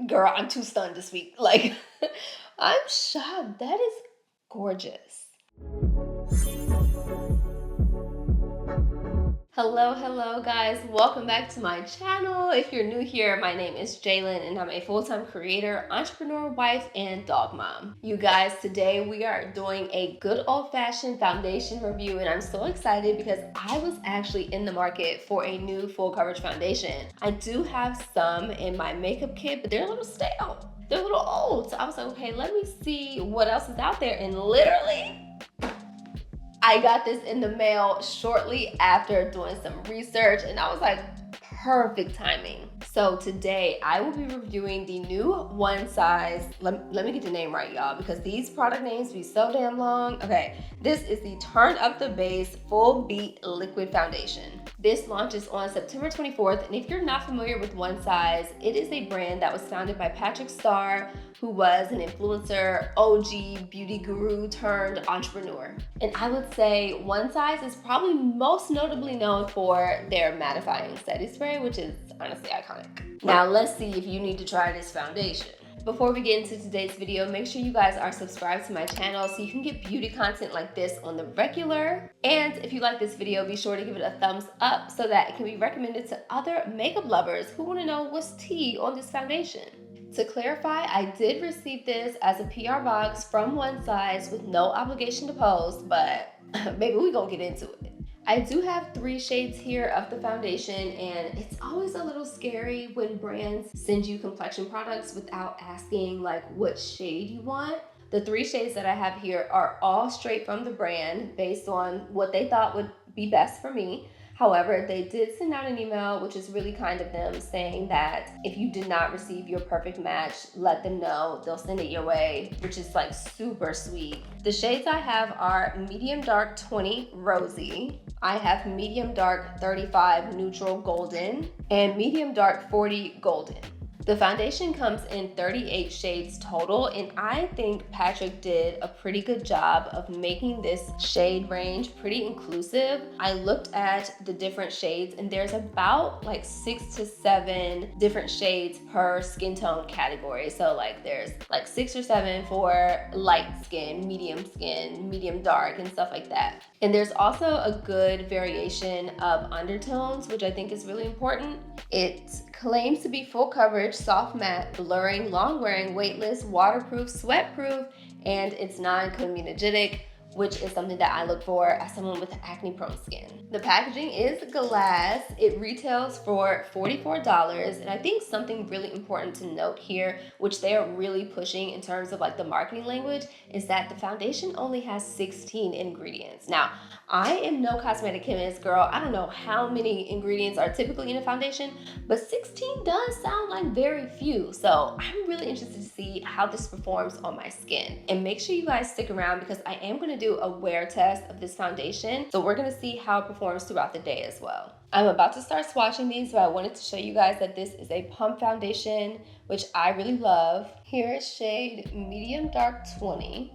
Girl, I'm too stunned this week. Like, I'm shocked. That is gorgeous. Hello guys. Welcome back to my channel. If you're new here, my name is Jalyn and I'm a full-time creator, entrepreneur, wife, and dog mom. You guys, today we are doing a good old-fashioned foundation review and I'm so excited because I was actually in the market for a new full coverage foundation. I do have some in my makeup kit, but they're a little stale. They're a little old. So I was like, okay, let me see what else is out there. And literally, I got this in the mail shortly after doing some research and I was like, perfect timing. So today I will be reviewing the new One Size, let me get the name right, y'all, because these product names be so damn long. Okay, this is the Turn Up the Base Full Beat Liquid Foundation. This launches on September 24th, and if you're not familiar with One Size, it is a brand that was founded by Patrick Starr, who was an influencer, OG, beauty guru turned entrepreneur. And I would say One Size is probably most notably known for their mattifying setting spray, which is honestly iconic. Now let's see if you need to try this foundation. Before we get into today's video, make sure you guys are subscribed to my channel so you can get beauty content like this on the regular. And if you like this video, be sure to give it a thumbs up so that it can be recommended to other makeup lovers who want to know what's tea on this foundation. To clarify, I did receive this as a PR box from One Size with no obligation to post, but maybe we gonna get into it. I do have 3 shades here of the foundation, and it's always a little scary when brands send you complexion products without asking like what shade you want. The 3 shades that I have here are all straight from the brand based on what they thought would be best for me. However, they did send out an email, which is really kind of them, saying that if you did not receive your perfect match, let them know. They'll send it your way, which is like super sweet. The shades I have are medium dark 20 rosy. I have medium dark 35 neutral golden and medium dark 40 golden. The foundation comes in 38 shades total, and I think Patrick did a pretty good job of making this shade range pretty inclusive. I looked at the different shades and there's about like 6 to 7 different shades per skin tone category. So like there's like 6 or 7 for light skin, medium dark, and stuff like that. And there's also a good variation of undertones, which I think is really important. It claims to be full coverage, soft matte, blurring, long wearing, weightless, waterproof, sweatproof, and it's non-comedogenic, which is something that I look for as someone with acne-prone skin. The packaging is glass. It retails for $44, and I think something really important to note here, which they are really pushing in terms of like the marketing language, is that the foundation only has 16 ingredients. Now, I am no cosmetic chemist, girl. I don't know how many ingredients are typically in a foundation, but 16 does sound like very few. So I'm really interested to see how this performs on my skin. And make sure you guys stick around because I am gonna do a wear test of this foundation. So we're gonna see how it performs throughout the day as well. I'm about to start swatching these, but I wanted to show you guys that this is a pump foundation, which I really love. Here is shade medium dark 20.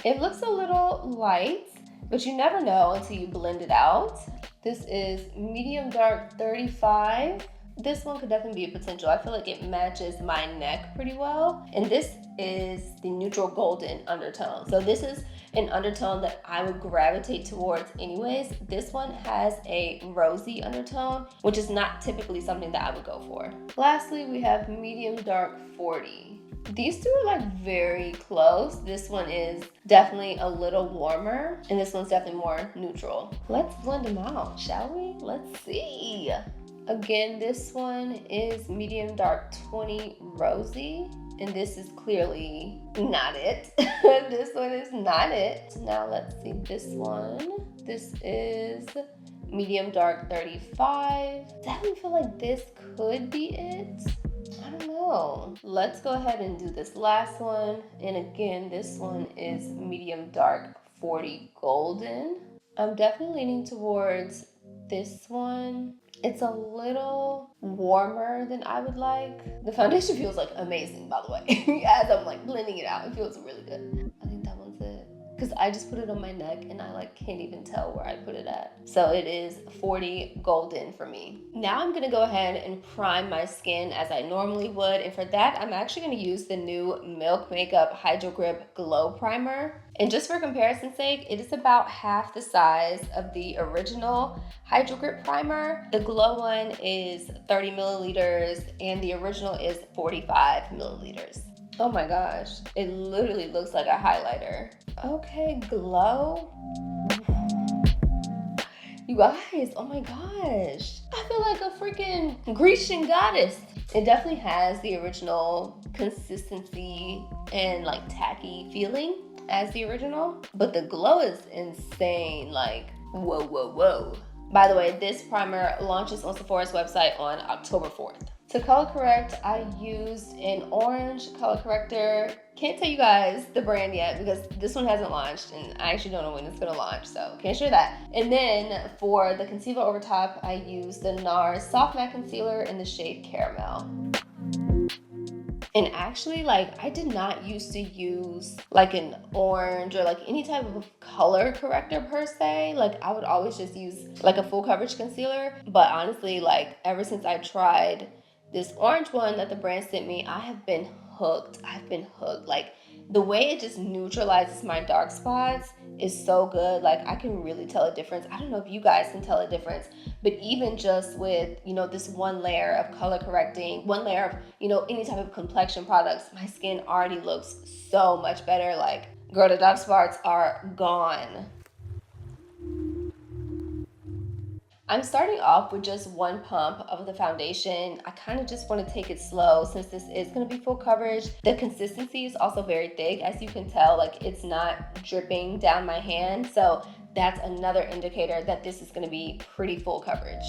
It looks a little light, but you never know until you blend it out. This is medium dark 35. This one could definitely be a potential. I feel like it matches my neck pretty well. And this is the neutral golden undertone. So this is an undertone that I would gravitate towards anyways. This one has a rosy undertone, which is not typically something that I would go for. Lastly, we have medium dark 40. These two are like very close. This one is definitely a little warmer and this one's definitely more neutral. Let's blend them out, shall we? Let's see. Again, this one is medium dark 20 rosy, and this is clearly not it. This one is not it. Now let's see this one. This is medium dark 35. Definitely feel like this could be it. I don't know. Let's go ahead and do this last one. And again, this one is medium dark 40 golden. I'm definitely leaning towards this one. It's a little warmer than I would like. The foundation feels like amazing, by the way. As I'm like blending it out, it feels really good. I think that one's it. because I just put it on my neck and I like can't even tell where I put it at. So it is 40 golden for me. Now I'm gonna go ahead and prime my skin as I normally would, and for that I'm actually gonna use the new Milk Makeup Hydro Grip Glow Primer. And just for comparison's sake, it is about half the size of the original Hydro Grip Primer. The Glow one is 30 milliliters and the original is 45 milliliters. Oh my gosh, it literally looks like a highlighter. Okay, Glow. You guys, oh my gosh. I feel like a freaking Grecian goddess. It definitely has the original consistency and like tacky feeling as the original, but the glow is insane. Like, whoa, whoa, whoa. By the way, this primer launches on Sephora's website on October 4th. To color correct, I used an orange color corrector. Can't tell you guys the brand yet because this one hasn't launched and I actually don't know when it's gonna launch, so can't share that. And then for the concealer over top, I used the NARS Soft Matte Concealer in the shade Caramel. And actually, like, I did not used to use like an orange or like any type of color corrector per se. Like, I would always just use like a full coverage concealer. But honestly, like, ever since I tried this orange one that the brand sent me, I have been hooked. I've been hooked. Like, the way it just neutralizes my dark spots is so good. Like, I can really tell a difference. I don't know if you guys can tell a difference, but even just with, you know, this one layer of color correcting, one layer of, you know, any type of complexion products, my skin already looks so much better. Like, girl, the dark spots are gone. I'm starting off with just one pump of the foundation. I kind of just want to take it slow since this is going to be full coverage. The consistency is also very thick. As you can tell, like, it's not dripping down my hand. So that's another indicator that this is going to be pretty full coverage.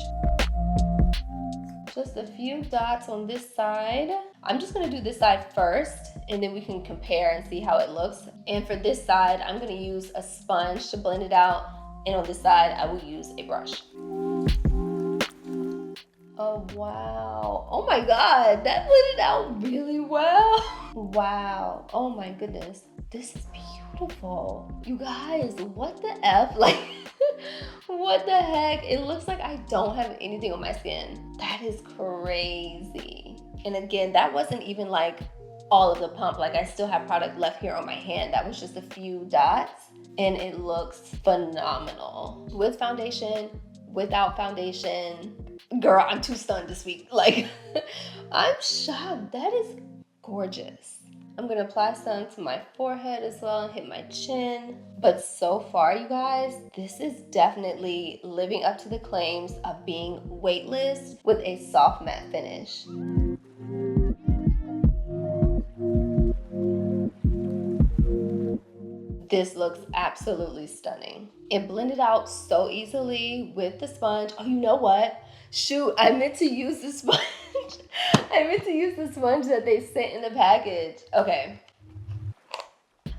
Just a few dots on this side. I'm just going to do this side first and then we can compare and see how it looks. And for this side, I'm going to use a sponge to blend it out. And on this side, I will use a brush. Oh, wow. Oh my God, that blended out really well. Wow. Oh my goodness. This is beautiful. You guys, what the F? Like, what the heck? It looks like I don't have anything on my skin. That is crazy. And again, that wasn't even like all of the pump. Like, I still have product left here on my hand. That was just a few dots and it looks phenomenal. With foundation, without foundation. Girl, I'm too stunned this week. Like, I'm shocked. That is gorgeous. I'm gonna apply some to my forehead as well and hit my chin. But so far, you guys, this is definitely living up to the claims of being weightless with a soft matte finish. This looks absolutely stunning. It blended out so easily with the sponge. Oh, you know what? Shoot, I meant to use the sponge. I meant to use the sponge that they sent in the package. Okay.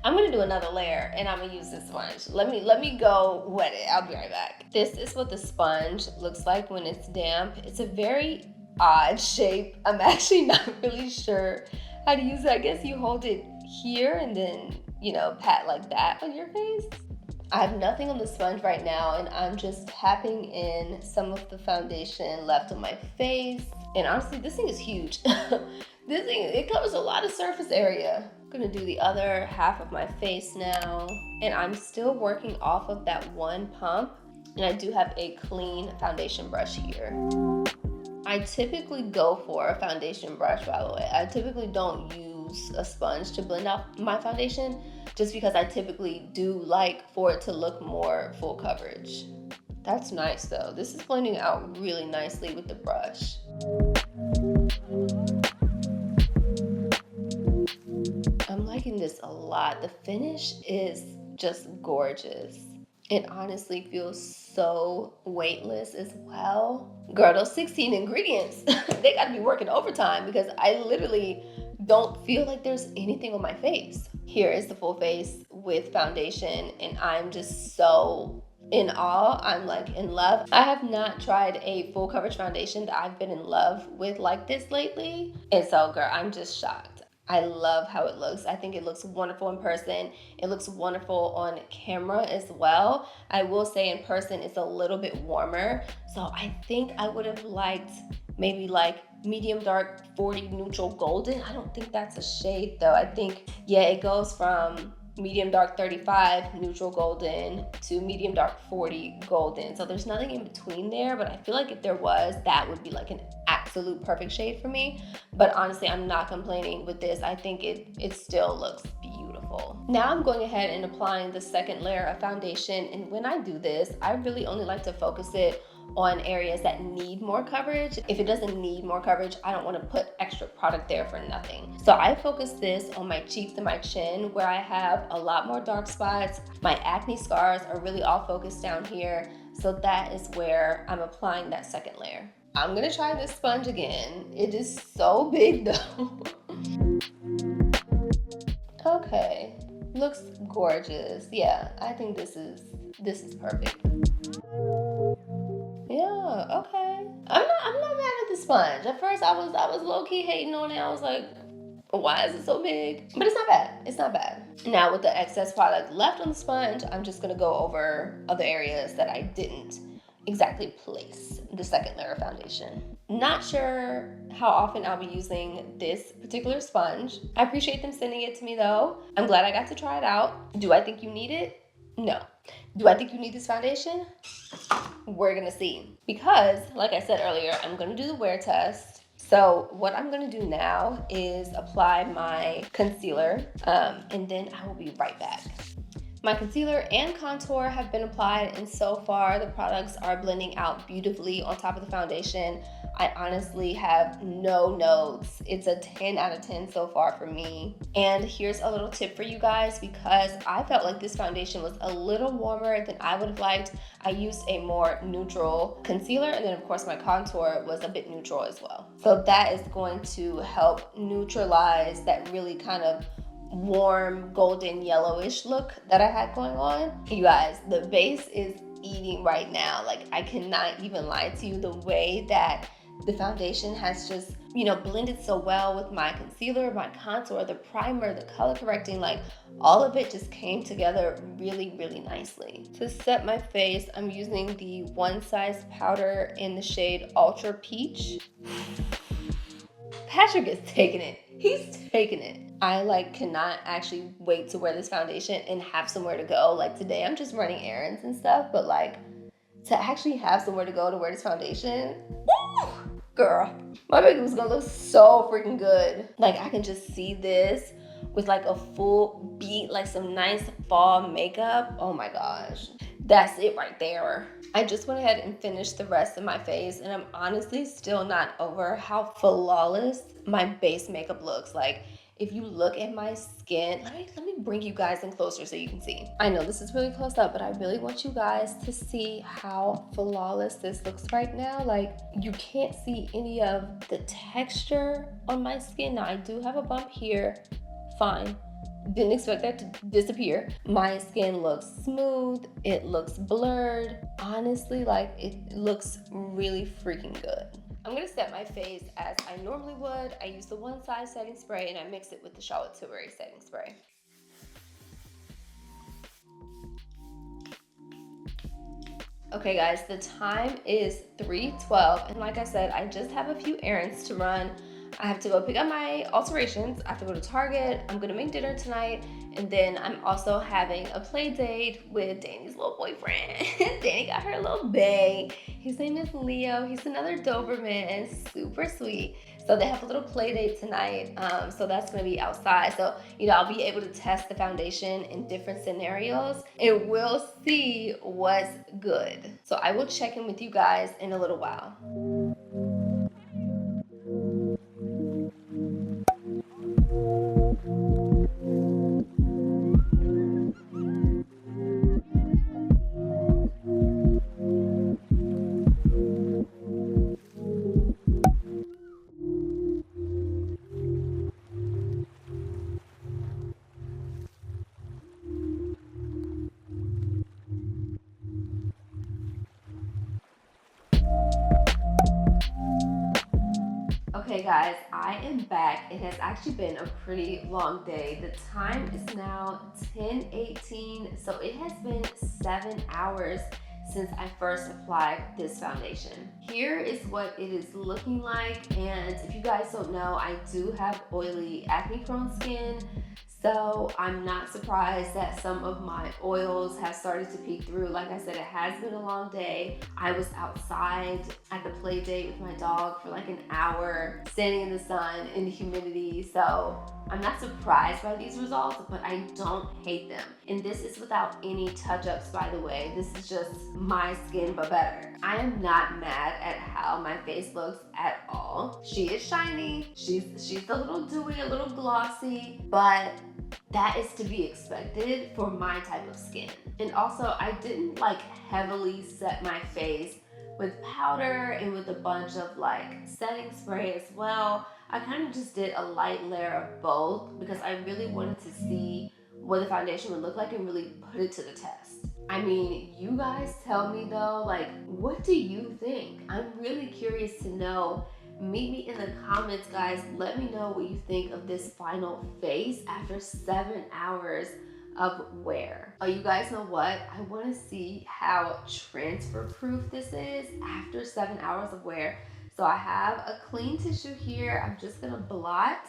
I'm gonna do another layer and I'm gonna use this sponge. Let me go wet it. I'll be right back. This is what the sponge looks like when it's damp. It's a very odd shape. I'm actually not really sure how to use it. I guess you hold it here and then, you know, pat like that on your face. I have nothing on the sponge right now and I'm just tapping in some of the foundation left on my face. And honestly, this thing is huge. This thing, it covers a lot of surface area. I'm gonna do the other half of my face now. And I'm still working off of that one pump. And I do have a clean foundation brush here. I typically go for a foundation brush, by the way. I typically don't use a sponge to blend out my foundation just because I typically do like for it to look more full coverage. That's nice though. This is blending out really nicely with the brush. I'm liking this a lot. The finish is just gorgeous. It honestly feels so weightless as well. Girl, those 16 ingredients, they gotta be working overtime because I literally don't feel like there's anything on my face. Here is the full face with foundation and I'm just so in awe. I'm like in love. I have not tried a full coverage foundation that I've been in love with like this lately. And so girl, I'm just shocked. I love how it looks. I think it looks wonderful in person. It looks wonderful on camera as well. I will say in person it's a little bit warmer. So I think I would have liked maybe like medium dark 40 neutral golden. I don't think that's a shade though. I think, yeah, it goes from medium dark 35 neutral golden to medium dark 40 golden. So there's nothing in between there, but I feel like if there was, that would be like an absolute perfect shade for me. But honestly, I'm not complaining with this. I think it still looks beautiful. Now I'm going ahead and applying the second layer of foundation, and when I do this, I really only like to focus it on areas that need more coverage. If it doesn't need more coverage, I don't want to put extra product there for nothing. So I focus this on my cheeks and my chin where I have a lot more dark spots. My acne scars are really all focused down here. So that is where I'm applying that second layer. I'm gonna try this sponge again. It is so big though. Okay, looks gorgeous. Yeah, I think this is perfect. Yeah, okay. I'm not mad at the sponge. At first I was low-key hating on it. I was like, why is it so big? But it's not bad. It's not bad. Now with the excess product left on the sponge, I'm just gonna go over other areas that I didn't exactly place the second layer of foundation. Not sure how often I'll be using this particular sponge. I appreciate them sending it to me though. I'm glad I got to try it out. Do I think you need it? No. Do I think you need this foundation? We're gonna see. Because, like I said earlier, I'm gonna do the wear test. So what I'm gonna do now is apply my concealer, and then I will be right back. My concealer and contour have been applied, and so far the products are blending out beautifully on top of the foundation. I honestly have no notes. It's a 10 out of 10 so far for me. And here's a little tip for you guys, because I felt like this foundation was a little warmer than I would have liked. I used a more neutral concealer, and then of course my contour was a bit neutral as well. So that is going to help neutralize that really kind of warm golden yellowish look that I had going on. You guys, the base is eating right now. Like, I cannot even lie to you, the way that the foundation has just, blended so well with my concealer, my contour, the primer, the color correcting, like all of it just came together really, really nicely. To set my face, I'm using the One Size powder in the shade Ultra Peach. Patrick is taking it. He's taking it. I cannot actually wait to wear this foundation and have somewhere to go. Like today I'm just running errands and stuff, but to actually have somewhere to go to wear this foundation, woo, girl, my makeup is gonna look so freaking good. Like I can just see this with like a full beat, like some nice fall makeup. Oh my gosh, that's it right there. I just went ahead and finished the rest of my face, and I'm honestly still not over how flawless my base makeup looks. Like, if you look at my skin, let me bring you guys in closer so you can see. I know this is really close up, but I really want you guys to see how flawless this looks right now. Like, you can't see any of the texture on my skin. Now, I do have a bump here, fine. Didn't expect that to disappear. My skin looks smooth, it looks blurred. Honestly, like, it looks really freaking good. I'm gonna set my face as I normally would. I use the One Size setting spray and I mix it with the Charlotte Tilbury setting spray. Okay guys, the time is 3:12, and like I said, I just have a few errands to run. I have to go pick up my alterations. I have to go to Target. I'm gonna make dinner tonight, and then I'm also having a play date with Danny's little boyfriend. Danny got her little bae. His name is Leo. He's another Doberman, super sweet. So they have a little play date tonight. So that's gonna be outside. So, I'll be able to test the foundation in different scenarios, and we'll see what's good. So I will check in with you guys in a little while. guys, I am back. It has actually been a pretty long day. The time is now 10:18, so it has been 7 hours since I first applied this foundation. Here is what it is looking like, and if you guys don't know, I do have oily acne-prone skin, so I'm not surprised that some of my oils have started to peek through. Like I said, it has been a long day. I was outside at the play date with my dog for like an hour, standing in the sun, in the humidity, so I'm not surprised by these results, but I don't hate them. And this is without any touch-ups, by the way. This is just my skin, but better. I am not mad at how my face looks at all. She is shiny, she's a little dewy, a little glossy, but that is to be expected for my type of skin. And also, I didn't like heavily set my face with powder and with a bunch of like setting spray as well. I kind of just did a light layer of both because I really wanted to see what the foundation would look like and really put it to the test. I mean, you guys tell me though, like, what do you think? I'm really curious to know. Meet me in the comments, guys. Let me know what you think of this final face after 7 hours of wear. Oh, you guys know what? I want to see how transfer proof this is after 7 hours of wear. So I have a clean tissue here. I'm just gonna blot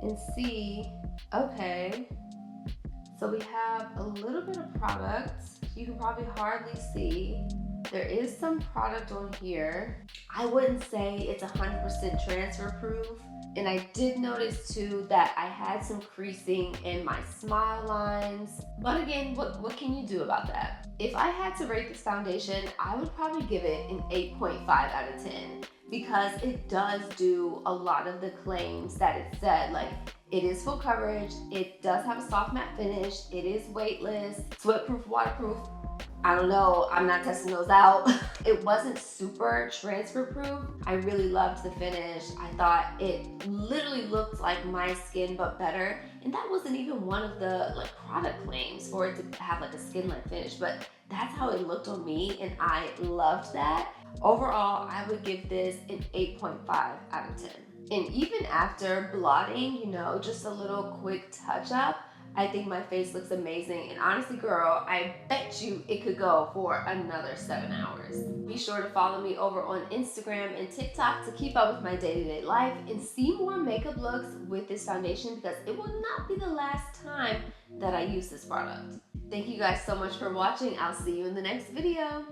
and see. Okay, so we have a little bit of product. You can probably hardly see. There is some product on here. I wouldn't say it's 100% transfer proof. And I did notice too that I had some creasing in my smile lines. But again, what can you do about that? If I had to rate this foundation, I would probably give it an 8.5 out of 10 because it does do a lot of the claims that it said. Like, it is full coverage, it does have a soft matte finish, it is weightless, sweatproof, waterproof. I don't know, I'm not testing those out. It wasn't super transfer proof. I really loved the finish. I thought it literally looked like my skin, but better. And that wasn't even one of the like product claims for it to have like a skin-like finish, but that's how it looked on me and I loved that. Overall, I would give this an 8.5 out of 10. And even after blotting, you know, just a little quick touch up, I think my face looks amazing. And honestly, girl, I bet you it could go for another 7 hours. Be sure to follow me over on Instagram and TikTok to keep up with my day-to-day life and see more makeup looks with this foundation because it will not be the last time that I use this product. Thank you guys so much for watching. I'll see you in the next video.